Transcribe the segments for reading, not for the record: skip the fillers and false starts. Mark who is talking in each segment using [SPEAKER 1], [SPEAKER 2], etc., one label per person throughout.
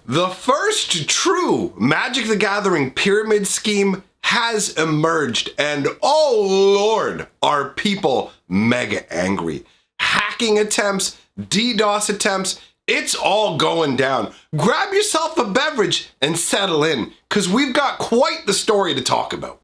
[SPEAKER 1] The first true Magic the Gathering pyramid scheme has emerged, and oh lord, are people mega angry. Hacking attempts, DDoS attempts, it's all going down. Grab yourself a beverage and settle in, because we've got quite the story to talk about.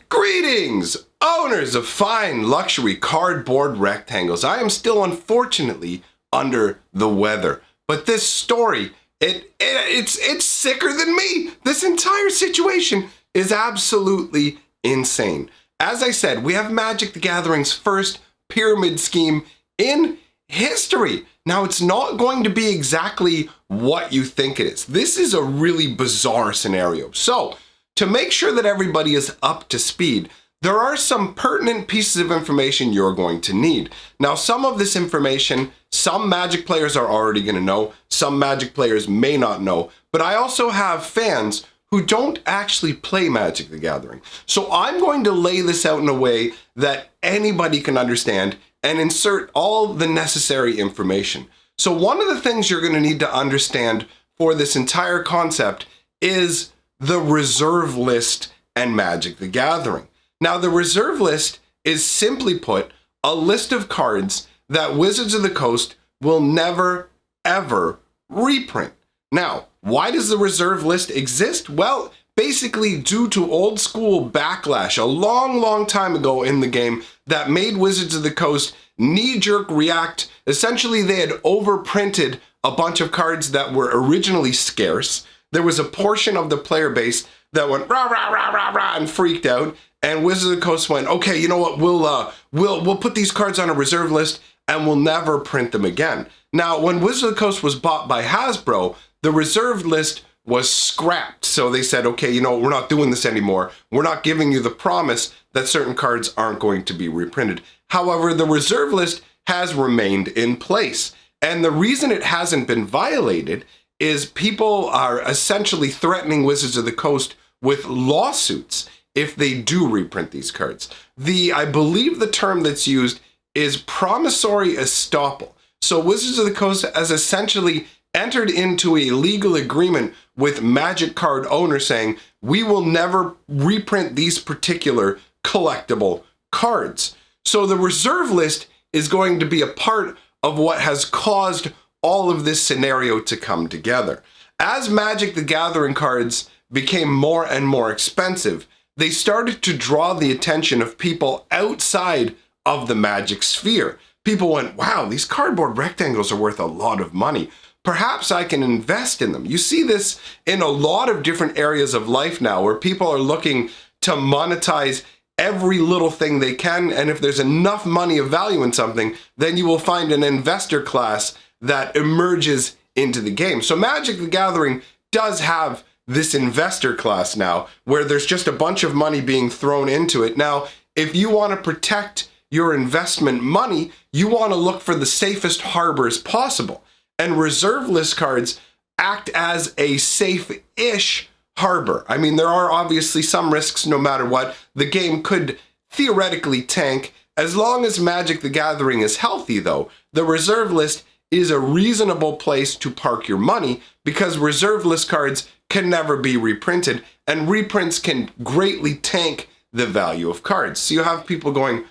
[SPEAKER 1] Greetings, owners of fine luxury cardboard rectangles. I am still unfortunately under the weather, but this story, it's sicker than me. This entire situation is absolutely insane. As I said, we have Magic the Gathering's first pyramid scheme in history. Now, it's not going to be exactly what you think it is. This is a really bizarre scenario. So, to make sure that everybody is up to speed, there are some pertinent pieces of information you're going to need. Now, some of this information, some Magic players are already going to know, some Magic players may not know, but I also have fans who don't actually play Magic the Gathering. So I'm going to lay this out in a way that anybody can understand and insert all the necessary information. So one of the things you're going to need to understand for this entire concept is the reserve list and Magic the Gathering. Now, the reserve list is simply put a list of cards that Wizards of the Coast will never, ever reprint. Now, why does the reserve list exist? Well, basically due to old school Backlash a long time ago in the game that made Wizards of the Coast knee-jerk react. Essentially, they had overprinted a bunch of cards that were originally scarce. There was a portion of the player base that went rah, rah, rah, rah, rah, and freaked out. And Wizards of the Coast went, okay, you know what? We'll put these cards on a reserve list and we'll never print them again. Now, when Wizards of the Coast was bought by Hasbro, the reserve list was scrapped. So they said, okay, you know, we're not doing this anymore. We're not giving you the promise that certain cards aren't going to be reprinted. However, the reserve list has remained in place. And the reason it hasn't been violated is people are essentially threatening Wizards of the Coast with lawsuits if they do reprint these cards. I believe the term that's used is promissory estoppel. So Wizards of the Coast has essentially entered into a legal agreement with Magic card owners saying, we will never reprint these particular collectible cards. So the reserve list is going to be a part of what has caused all of this scenario to come together. As Magic the Gathering cards became more and more expensive, they started to draw the attention of people outside of the Magic sphere. People went, wow, these cardboard rectangles are worth a lot of money. Perhaps I can invest in them. You see this in a lot of different areas of life now where people are looking to monetize every little thing they can. And if there's enough money of value in something, then you will find an investor class that emerges into the game. So Magic the Gathering does have this investor class now where there's just a bunch of money being thrown into it. Now, if you want to protect your investment money, you want to look for the safest harbors possible. And reserve list cards act as a safe-ish harbor. I mean, there are obviously some risks no matter what. The game could theoretically tank. As long as Magic the Gathering is healthy, though, the reserve list is a reasonable place to park your money because reserve list cards can never be reprinted, and reprints can greatly tank the value of cards. So you have people going,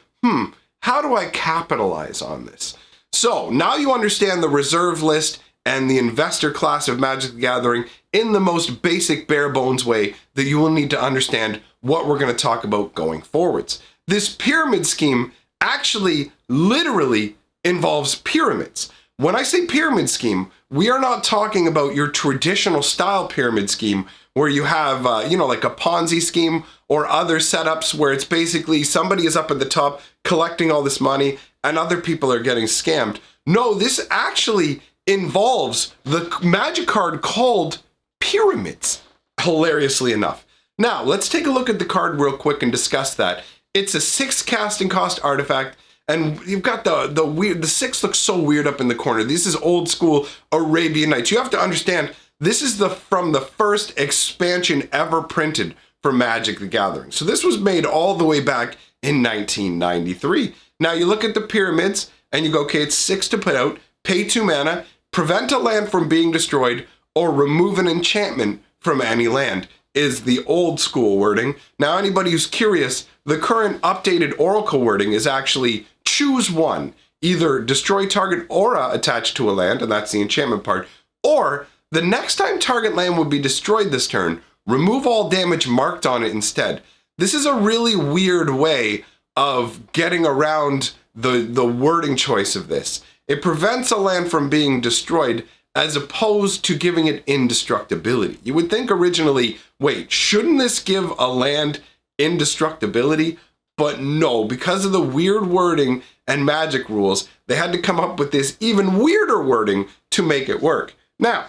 [SPEAKER 1] how do I capitalize on this? So now you understand the reserve list and the investor class of Magic the Gathering in the most basic bare bones way that you will need to understand what we're going to talk about going forwards. This pyramid scheme actually literally involves pyramids. When I say pyramid scheme, we are not talking about your traditional style pyramid scheme where you have, like a Ponzi scheme or other setups where it's basically somebody is up at the top collecting all this money and other people are getting scammed. No, this actually involves the Magic card called pyramids, hilariously enough. Now, let's take a look at the card real quick and discuss that. It's a 6 casting cost artifact. And you've got the 6 looks so weird up in the corner. This is old school Arabian Nights. You have to understand, this is from the first expansion ever printed for Magic the Gathering. So this was made all the way back in 1993. Now you look at the pyramids, and you go, okay, it's 6 to put out, pay 2 mana, prevent a land from being destroyed, or remove an enchantment from any land is the old school wording. Now, anybody who's curious, the current updated Oracle wording is actually choose one. Either destroy target aura attached to a land, and that's the enchantment part, or the next time target land would be destroyed this turn, remove all damage marked on it instead. This is a really weird way of getting around the wording choice of this. It prevents a land from being destroyed as opposed to giving it indestructibility. You would think originally, wait, shouldn't this give a land indestructibility? But no, because of the weird wording and Magic rules, they had to come up with this even weirder wording to make it work. Now,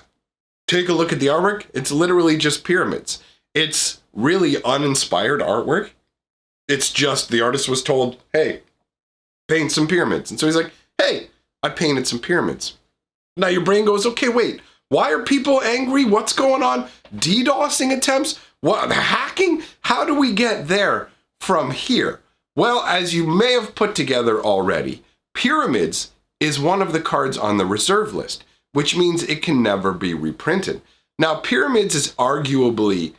[SPEAKER 1] take a look at the artwork. It's literally just pyramids. It's really uninspired artwork. It's just the artist was told, hey, paint some pyramids. And so he's like, hey, I painted some pyramids. Now your brain goes, okay, wait, why are people angry? What's going on? DDoSing attempts? What, hacking? How do we get there from here? Well, as you may have put together already, pyramids is one of the cards on the reserve list, which means it can never be reprinted. Now, pyramids is arguably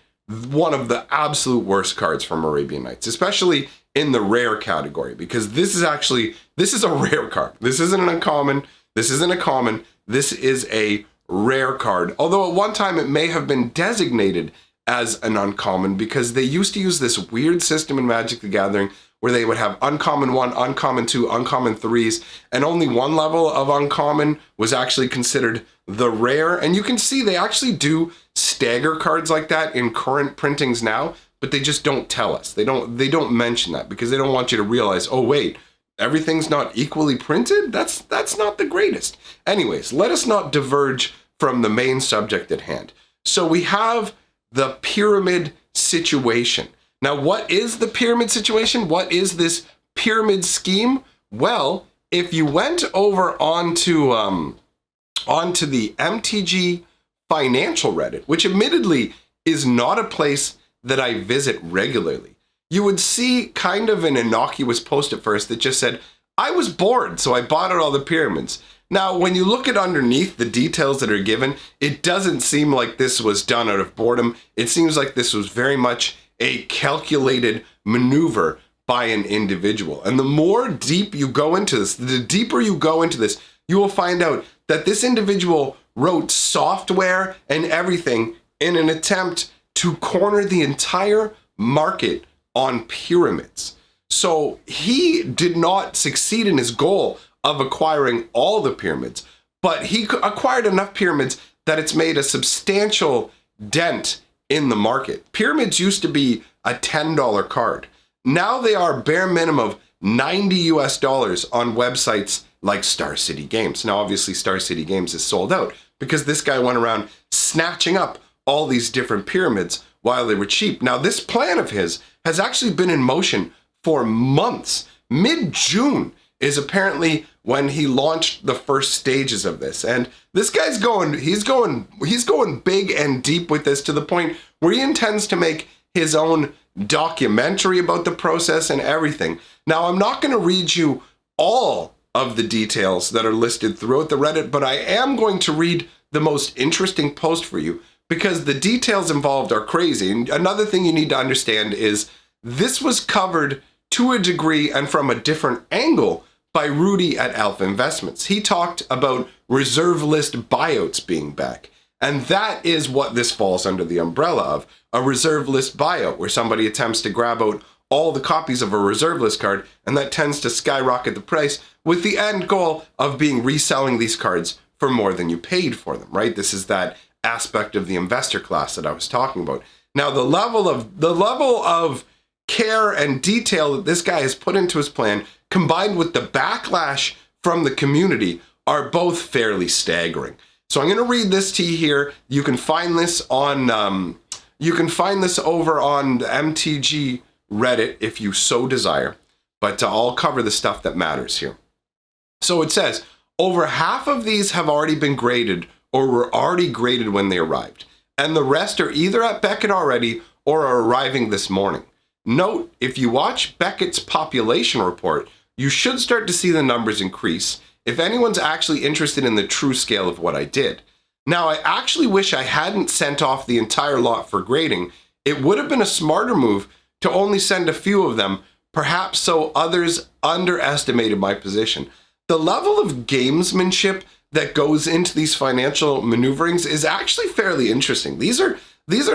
[SPEAKER 1] one of the absolute worst cards from Arabian Nights, especially in the rare category, because this is a rare card. This isn't an uncommon. This isn't a common. This is a rare card. Although at one time it may have been designated as an uncommon because they used to use this weird system in Magic the Gathering where they would have uncommon 1, uncommon 2, uncommon 3s, and only one level of uncommon was actually considered the rare. And you can see they actually do stagger cards like that in current printings now, but they just don't tell us. They don't mention that because they don't want you to realize, oh wait, everything's not equally printed? That's not the greatest. Anyways, let us not diverge from the main subject at hand. So we have the pyramid situation. Now, what is the pyramid situation? What is this pyramid scheme? Well, if you went over onto the MTG financial Reddit, which admittedly is not a place that I visit regularly, you would see kind of an innocuous post at first that just said, I was bored, so I bought out all the pyramids. Now, when you look at underneath the details that are given, it doesn't seem like this was done out of boredom. It seems like this was very much a calculated maneuver by an individual. And the more deep you go into this, the deeper you go into this, you will find out that this individual wrote software and everything in an attempt to corner the entire market on pyramids. So he did not succeed in his goal of acquiring all the pyramids, but he acquired enough pyramids that it's made a substantial dent in the market. Pyramids used to be a $10 card. Now they are bare minimum of $90 US on websites like Star City Games. Now, obviously, Star City Games is sold out because this guy went around snatching up all these different pyramids while they were cheap. Now, this plan of his has actually been in motion for months. Mid-June is apparently when he launched the first stages of this. And this guy's he's going big and deep with this to the point where he intends to make his own documentary about the process and everything. Now, I'm not going to read you all of the details that are listed throughout the Reddit, but I am going to read the most interesting post for you because the details involved are crazy. And another thing you need to understand is this was covered to a degree and from a different angle by Rudy at Alpha Investments. He talked about reserve list buyouts being back. And that is what this falls under the umbrella of, a reserve list buyout, where somebody attempts to grab out all the copies of a reserve list card, and that tends to skyrocket the price with the end goal of being reselling these cards for more than you paid for them, right? This is that aspect of the investor class that I was talking about. Now, the level of care and detail that this guy has put into his plan, combined with the backlash from the community, are both fairly staggering. So I'm going to read this to you here. You can find this on over on the MTG Reddit if you so desire. But I'll cover the stuff that matters here. So it says, over half of these have already been graded or were already graded when they arrived. And the rest are either at Beckett already or are arriving this morning. Note, if you watch Beckett's population report, you should start to see the numbers increase if anyone's actually interested in the true scale of what I did. Now, I actually wish I hadn't sent off the entire lot for grading. It would have been a smarter move to only send a few of them, perhaps so others underestimated my position. The level of gamesmanship that goes into these financial maneuverings is actually fairly interesting. These are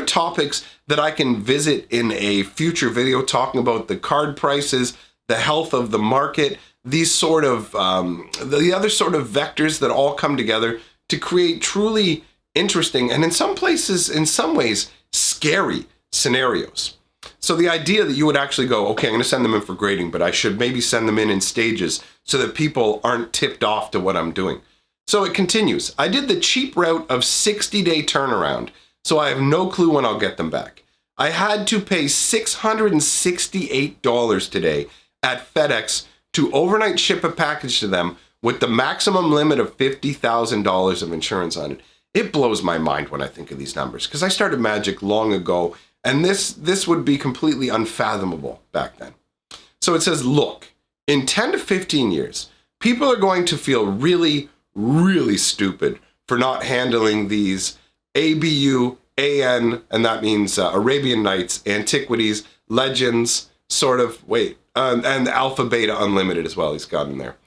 [SPEAKER 1] topics that I can visit in a future video, talking about the card prices, the health of the market, these sort of the other sort of vectors that all come together to create truly interesting and in some places, in some ways, scary scenarios. So the idea that you would actually go, okay, I'm going to send them in for grading, but I should maybe send them in stages so that people aren't tipped off to what I'm doing. So it continues. I did the cheap route of 60-day turnaround, so I have no clue when I'll get them back. I had to pay $668 today at FedEx to overnight ship a package to them with the maximum limit of $50,000 of insurance on it. It blows my mind when I think of these numbers, because I started Magic long ago, and this would be completely unfathomable back then. So it says, look, in 10 to 15 years, people are going to feel really, really stupid for not handling these ABU, AN, and that means Arabian Nights, Antiquities, Legends, and Alpha Beta Unlimited as well. He's got in there.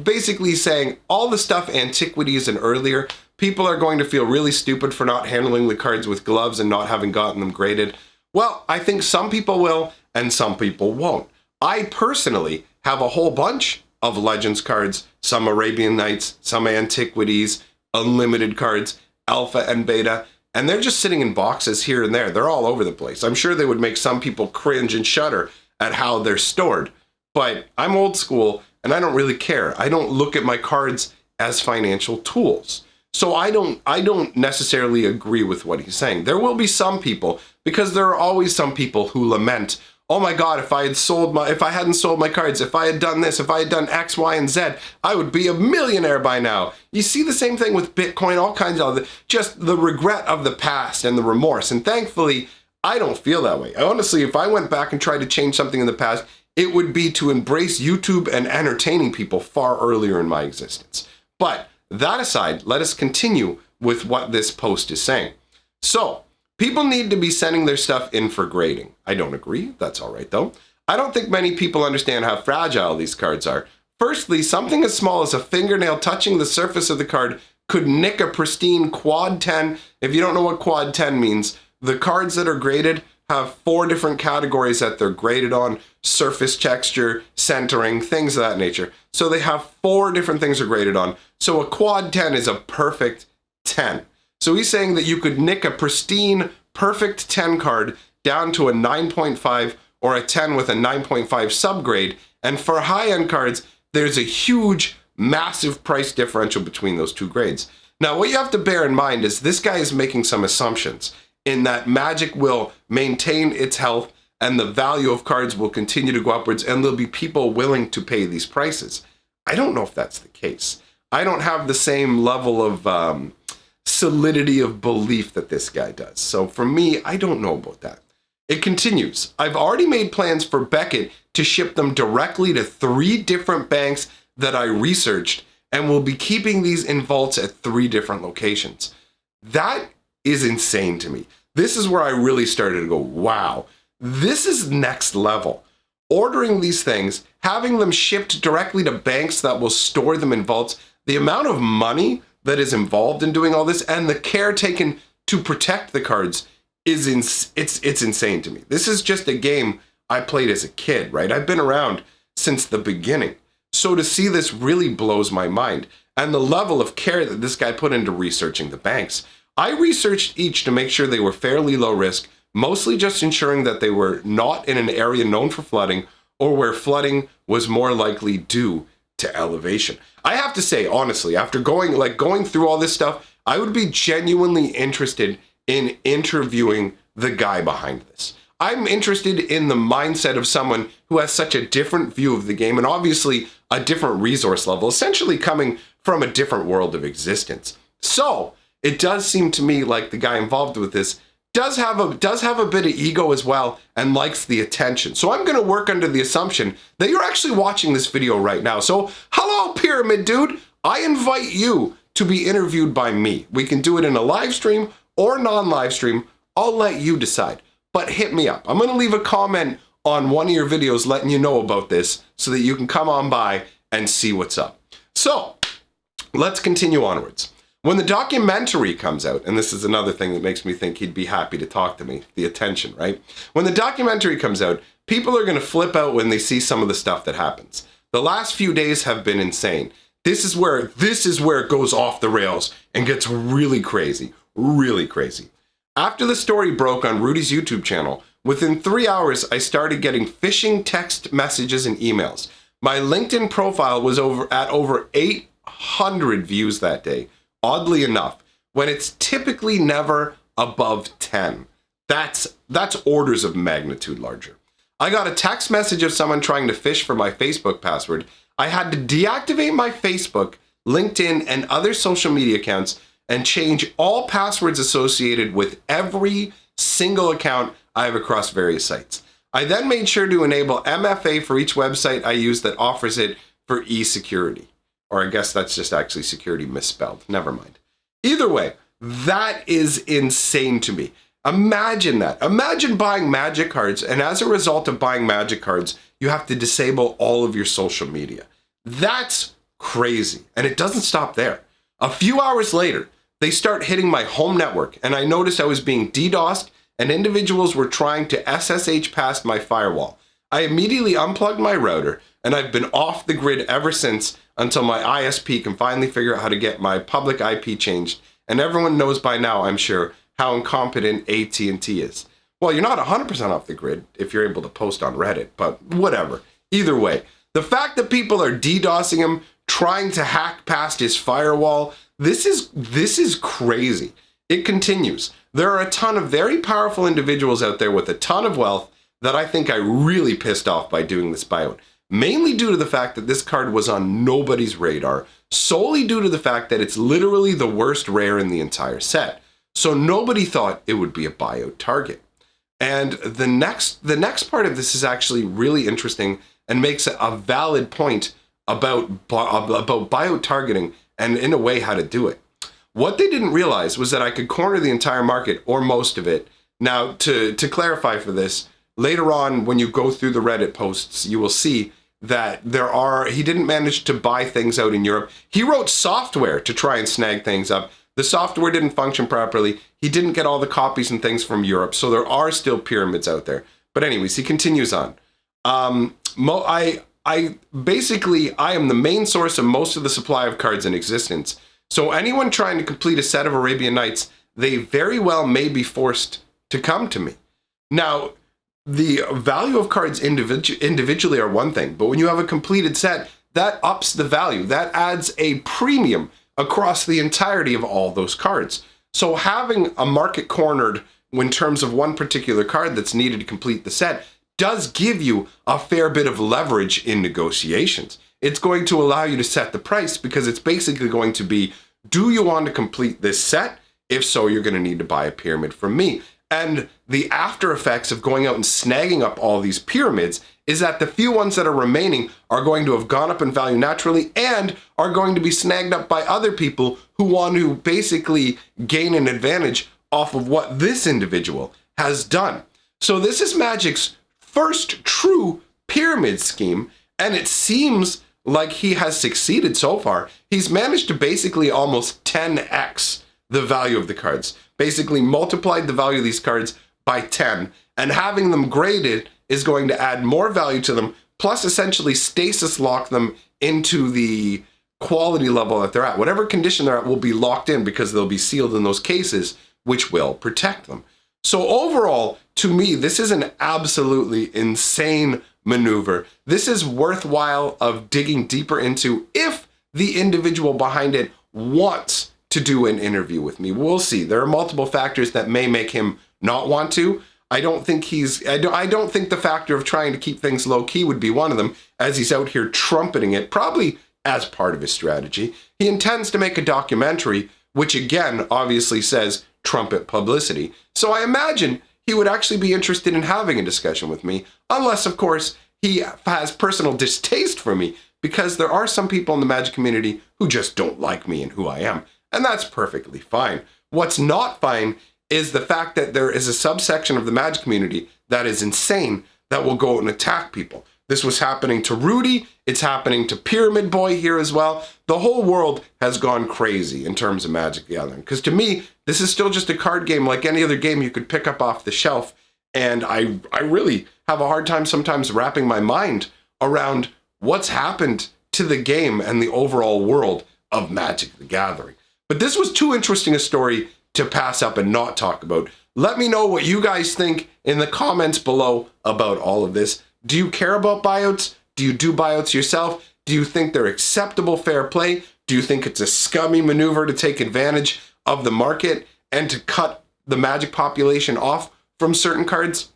[SPEAKER 1] Basically saying all the stuff Antiquities and earlier, people are going to feel really stupid for not handling the cards with gloves and not having gotten them graded. Well, I think some people will and some people won't. I personally have a whole bunch of Legends cards, some Arabian Nights, some Antiquities, Unlimited cards, Alpha and Beta, and they're just sitting in boxes here and there. They're all over the place. I'm sure they would make some people cringe and shudder at how they're stored, but I'm old school and I don't really care. I don't look at my cards as financial tools. So I don't necessarily agree with what he's saying. There will be some people, because there are always some people who lament, oh my God, if I hadn't sold my cards, if I had done this, if I had done X, Y, and Z, I would be a millionaire by now. You see the same thing with Bitcoin, all kinds of just the regret of the past and the remorse. And thankfully, I don't feel that way. Honestly, if I went back and tried to change something in the past, it would be to embrace YouTube and entertaining people far earlier in my existence. But that aside, let us continue with what this post is saying. So, people need to be sending their stuff in for grading. I don't agree. That's all right, though. I don't think many people understand how fragile these cards are. Firstly, something as small as a fingernail touching the surface of the card could nick a pristine quad 10. If you don't know what quad 10 means, the cards that are graded have 4 different categories that they're graded on: surface texture, centering, things of that nature. So they have 4 different things they're graded on. So a quad 10 is a perfect 10. So he's saying that you could nick a pristine, perfect 10 card down to a 9.5 or a 10 with a 9.5 subgrade. And for high-end cards, there's a huge, massive price differential between those 2 grades. Now, what you have to bear in mind is this guy is making some assumptions in that Magic will maintain its health and the value of cards will continue to go upwards and there'll be people willing to pay these prices. I don't know if that's the case. I don't have the same level of solidity of belief that this guy does. So for me, I don't know about that. It continues. I've already made plans for Beckett to ship them directly to 3 different banks that I researched and will be keeping these in vaults at 3 different locations. That is insane to me. This is where I really started to go, wow, this is next level. Ordering these things, having them shipped directly to banks that will store them in vaults, the amount of money that is involved in doing all this and the care taken to protect the cards is it's insane to me. This is just a game I played as a kid, right? I've been around since the beginning. So to see this really blows my mind. And the level of care that this guy put into researching the banks. I researched each to make sure they were fairly low risk, mostly just ensuring that they were not in an area known for flooding or where flooding was more likely due to elevation. I have to say, honestly, after going through all this stuff, I would be genuinely interested in interviewing the guy behind this. I'm interested in the mindset of someone who has such a different view of the game and obviously a different resource level, essentially coming from a different world of existence. So it does seem to me like the guy involved with this does have a bit of ego as well and likes the attention. So I'm going to work under the assumption that you're actually watching this video right now. So hello, Pyramid Dude. I invite you to be interviewed by me. We can do it in a live stream or non-live stream. I'll let you decide, but hit me up. I'm going to leave a comment on one of your videos letting you know about this so that you can come on by and see what's up. So let's continue onwards. When the documentary comes out, and this is another thing that makes me think he'd be happy to talk to me, the attention, right? When the documentary comes out, people are going to flip out when they see some of the stuff that happens. The last few days have been insane. This is where it goes off the rails and gets really crazy, really crazy. After the story broke on Rudy's YouTube channel, within 3 hours, I started getting phishing text messages and emails. My LinkedIn profile was at over 800 views that day. Oddly enough, when it's typically never above 10. That's orders of magnitude larger. I got a text message of someone trying to phish for my Facebook password. I had to deactivate my Facebook, LinkedIn, and other social media accounts and change all passwords associated with every single account I have across various sites. I then made sure to enable MFA for each website I use that offers it for e-security. Or I guess that's just actually security misspelled. Never mind. Either way, that is insane to me. Imagine that. Imagine buying Magic cards, and as a result of buying Magic cards, you have to disable all of your social media. That's crazy. And it doesn't stop there. A few hours later, they start hitting my home network, and I noticed I was being DDoSed, and individuals were trying to SSH past my firewall. I immediately unplugged my router, and I've been off the grid ever since, until my ISP can finally figure out how to get my public IP changed. And everyone knows by now, I'm sure, how incompetent AT&T is. Well, you're not 100% off the grid if you're able to post on Reddit, but whatever. Either way, the fact that people are DDoSing him, trying to hack past his firewall, this is crazy. It continues. There are a ton of very powerful individuals out there with a ton of wealth that I think I really pissed off by doing this buyout. Mainly due to the fact that this card was on nobody's radar, solely due to the fact that it's literally the worst rare in the entire set. So nobody thought it would be a buyout target. And the next part of this is actually really interesting and makes a valid point about buyout targeting and in a way how to do it. What they didn't realize was that I could corner the entire market or most of it. Now, to clarify for this, later on when you go through the Reddit posts, you will see that he didn't manage to buy things out in Europe. He wrote software to try and snag things up. The software didn't function properly. He didn't get all the copies and things from Europe. So there are still pyramids out there. But anyways, he continues on. I am the main source of most of the supply of cards in existence. So anyone trying to complete a set of Arabian Nights, they very well may be forced to come to me. Now, the value of cards individually are one thing, but when you have a completed set, that ups the value. That adds a premium across the entirety of all those cards. So having a market cornered in terms of one particular card that's needed to complete the set does give you a fair bit of leverage in negotiations. It's going to allow you to set the price because it's basically going to be, do you want to complete this set? If so, you're going to need to buy a pyramid from me. And the after effects of going out and snagging up all these pyramids is that the few ones that are remaining are going to have gone up in value naturally and are going to be snagged up by other people who want to basically gain an advantage off of what this individual has done. So this is Magic's first true pyramid scheme, and it seems like he has succeeded so far. He's managed to basically almost 10x the value of the cards. Basically multiplied the value of these cards by 10, and having them graded is going to add more value to them, plus essentially stasis lock them into the quality level that they're at. Whatever condition they're at will be locked in because they'll be sealed in those cases, which will protect them. So overall, to me, this is an absolutely insane maneuver. This is worthwhile of digging deeper into if the individual behind it wants to do an interview with me. We'll see. There are multiple factors that may make him not want to. I don't think the factor of trying to keep things low key would be one of them, as he's out here trumpeting it, probably as part of his strategy. He intends to make a documentary, which again, obviously says, trumpet publicity. So I imagine he would actually be interested in having a discussion with me, unless, of course, he has personal distaste for me, because there are some people in the Magic community who just don't like me and who I am, and that's perfectly fine. What's not fine is the fact that there is a subsection of the Magic community that is insane that will go out and attack people. This was happening to Rudy. It's happening to Pyramid Boy here as well. The whole world has gone crazy in terms of Magic the Gathering. Because to me, this is still just a card game like any other game you could pick up off the shelf. And I really have a hard time sometimes wrapping my mind around what's happened to the game and the overall world of Magic the Gathering. But this was too interesting a story to pass up and not talk about. Let me know what you guys think in the comments below about all of this. Do you care about buyouts? Do you do buyouts yourself? Do you think they're acceptable fair play? Do you think it's a scummy maneuver to take advantage of the market and to cut the Magic population off from certain cards?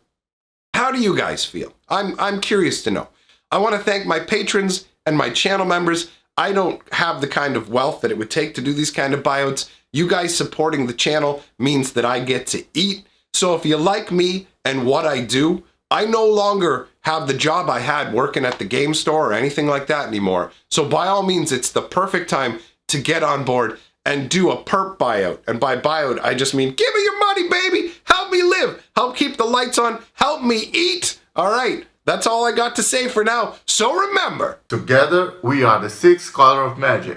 [SPEAKER 1] How do you guys feel? I'm curious to know. I want to thank my patrons and my channel members. I don't have the kind of wealth that it would take to do these kind of buyouts. You guys supporting the channel means that I get to eat. So if you like me and what I do, I no longer have the job I had working at the game store or anything like that anymore. So by all means, it's the perfect time to get on board and do a perp buyout. And by buyout, I just mean, give me your money, baby. Help me live. Help keep the lights on. Help me eat. All right. That's all I got to say for now. So remember,
[SPEAKER 2] together we are the sixth color of Magic.